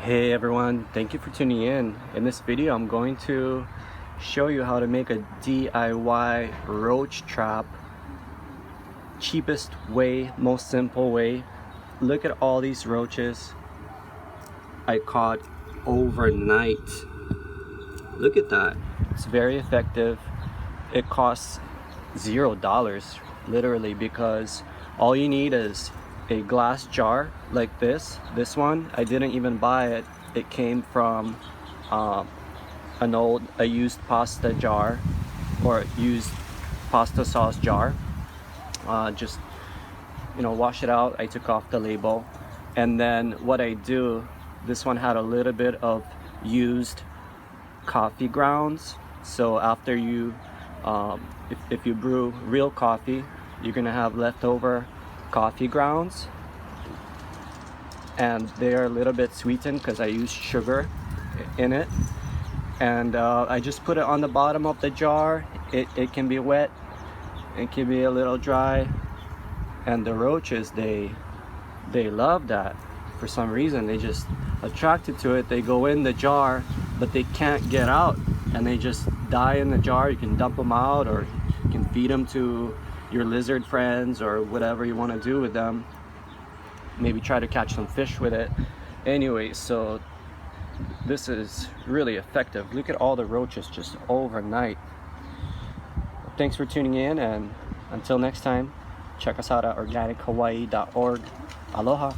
Hey everyone, thank you for tuning in. In this video I'm going to show you how to make a DIY roach trap. Cheapest way, most simple way. Look at all these roaches I caught overnight. Look at that. It's very effective. It costs $0 literally, because all you need is a glass jar like this. This one, I didn't even buy it. It came from a used pasta jar or used pasta sauce jar. Just, wash it out. I took off the label. And then what I do, this one had a little bit of used coffee grounds. So after you, if you brew real coffee, you're gonna have leftover coffee grounds, and they are a little bit sweetened because I use sugar in it. And I just put it on the bottom of the jar. It can be wet, it can be a little dry, and the roaches, they love that. For some reason, they just attracted to it. They go in the jar, but they can't get out, and they just die in the jar. You can dump them out, or you can feed them to your lizard friends, or whatever you want to do with them. Maybe try to catch some fish with it. Anyway, so this is really effective. Look at all the roaches just overnight. Thanks for tuning in, and until next time, check us out at organichawaii.org. Aloha.